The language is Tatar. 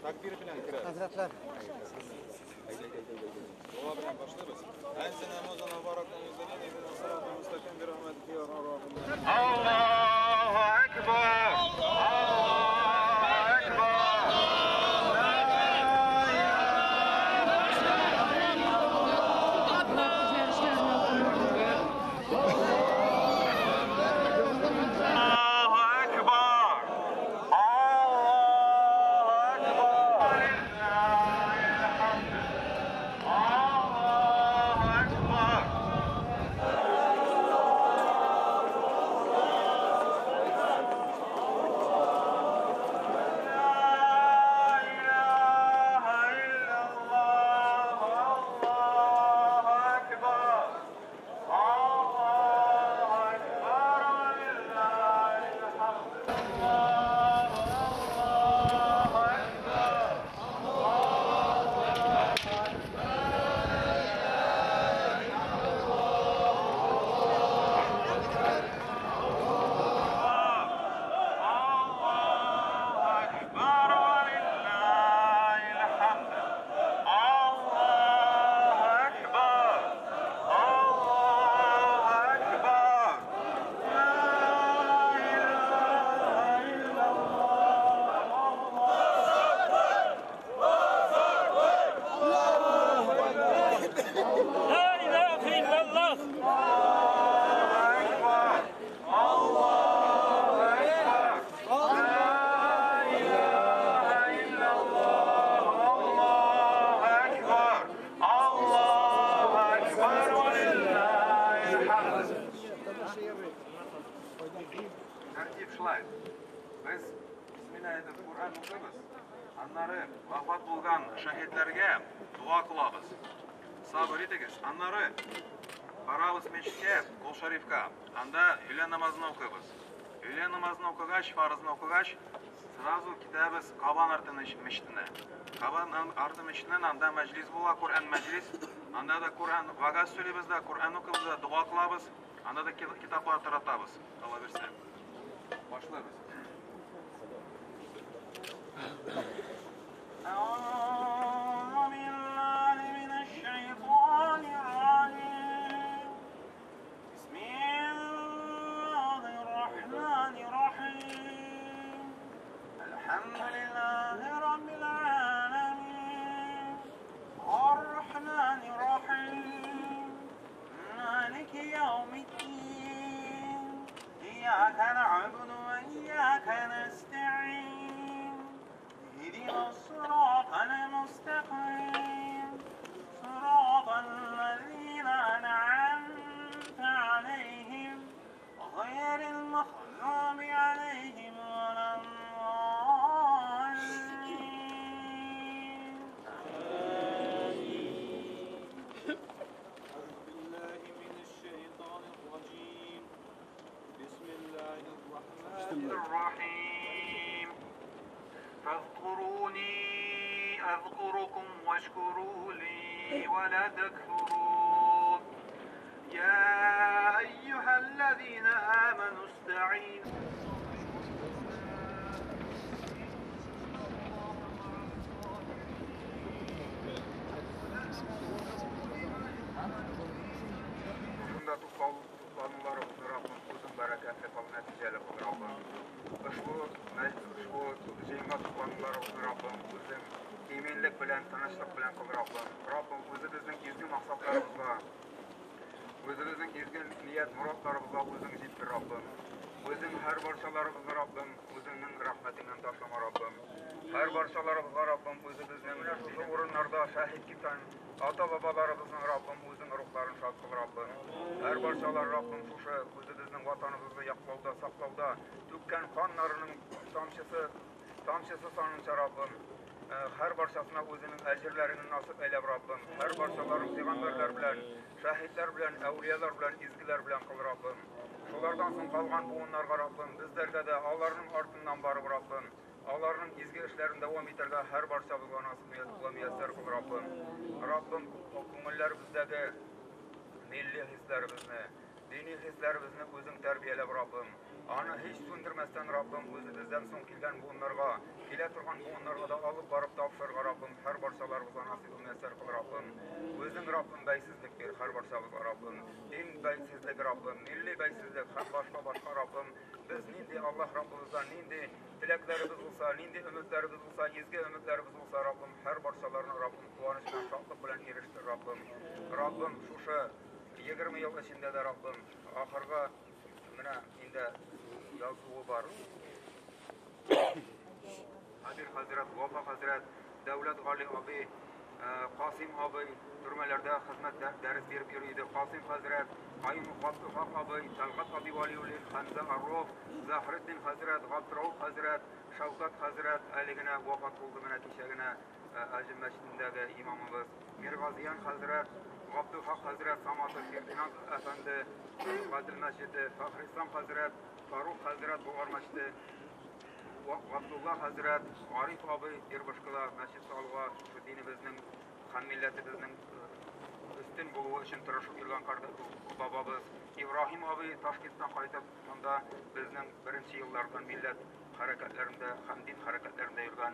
Takbir bilan kiradi. Hazratlar. Duo bilan boshlaymiz. Ansa namozdan muborakligingizdan ibodat salotul mustaqim bi rahmatika ya robbim. Allohu akbar. Tartib shular. Biz bismillahirrohmanirrohim Qur'on o'qiymiz. Anlari vafot bo'lgan shahidlarga duo qilamiz. Sabr etingiz. Anlari boramiz mechitga, Qo'l Sharifga. Anda uyla namozini o'qiymiz. Uyla namozini o'qigach, farzni o'qigach, sразу ketamiz Qaban arti mechitine. Qaban arti mechitidan anda majlis bo'lar, Qur'on majlis. Anda da Qur'on va'z so'raymiz, Qur'on o'qiymiz, duo qilamiz. Anda da kitoblar taratamiz. Alloh bersin. Başlarız. أعوذ بالله من الشيطان الرجيم بسم الله الرحمن الرحيم الحمد لله رب العالمين الرحمن الرحيم مالك يوم الدين إياك نعبد وإياك نستعين اهدنا الصراط المستقيم صراط الذين أنعمت عليهم غير المغضوب عليهم ولا الضالين. أعوذ بالله من الشيطان الرجيم. بسم الله الرحمن الرحيم فاذكروني أذكركم واشكروا لي ولا تكفرون يا أيها الذين آمنوا استعينوا Tutlanmalarımızı Rabbim uzun bereketli kıl neticeli kıl Rabbim. Ushbu jeyma tutlanmalarımızı Rabbim uzun eminlik bilen, tinchlik bilen kıl Rabbim. Rabbim o'zimizning ezgu maqsadlarimizga, o'zimizning ezgu niyat murodlarimizga o'zing yetkir Rabbim. O'zing har barchalarimizni Rabbim o'zingning rahmatingdan tashlama Rabbim. Har barchalarimizga Rabbim o'zimizni mana shu o'rinlarda shahid ketgan ota-bobolarimizni Rabbim o'zing ruhlarini shod qil Rabbim. Her barchalar Rabbim şuşa o'zimizning vatanimizni yaqlovda, saqlovda to'kkan qonlarining tomchisi sonuncha Rabbim. Her barchasına o'zining ajrlarini nasib eylab Rabbim. Her barchalarim peygamberler bilan, şahitler bilan, avliyalar bilan, izgiler bilan qil Rabbim. Shulardan so'ng qolgan buğunlarga Rabbim, bizlerge de Allah'ın ortidan barib Rabbim. Allah'ın izgi işlerini devam etirge her barchamizga nasib va muyassar qil Rabbim. Rabbim ko'ngillarimizdagi milliy hislerimizni, diniy hislerimizni o'zing tarbiyalab Rabbim. Аны hiç söndürmezsen Rabbim özümüzden son kilden buğunlarga, kile turgan buğunlarga da alıp barıp tapşırga Rabbim, her barşalarımıza nasip ümmetler kıl Rabbim. Özün Rabbim beysizlik bir, her barşamızga Rabbim. Din beysizlik Rabbim, milli beysizlik, her başka Rabbim. Biz nindi Allah Rabbimizden, nindi dileklerimiz olsa, nindi ümitlerimiz olsa, izgi ümitlerimiz olsa Rabbim, her barşalarına Rabbim kuvanışla, şaklık bilen eriştir Rabbim. Rabbim şuşa 20 yıl içinde de Rabbim, ahırga mine inde yazığı var. Habir Hazret, Vafa Hazret, Devlet Ali abi, Qasim abi türmelerde hizmet ders verip yürüydü. Qasim Hazret, Ayın Fatih abi, Talgat abi Valiullah, Hamza Arrof, Zahrettin Hazret, Gabdrauf Hazret, Şavkat Hazret, aligine vafat oldu mine kişegine Acım Meşidindeki imamımız. Mirgaziyan Hazret, Abdülhak Hazret, Samatı Ferdinand Efendi, Kadir Meşidi, Fahristan Hazret, Faruk Hazret Buğar Meşidi, Abdullah Hazret, Arif abi, Erbışkıla, Meşid Salva, şu dinimizin, han milletimizin üstün buluğu için tırışıp yürgen babamız. İbrahim abi Taşkent'ten kayıtıp, onda bizden birinci yıllardan millet hareketlerinde, han din hareketlerinde yürgen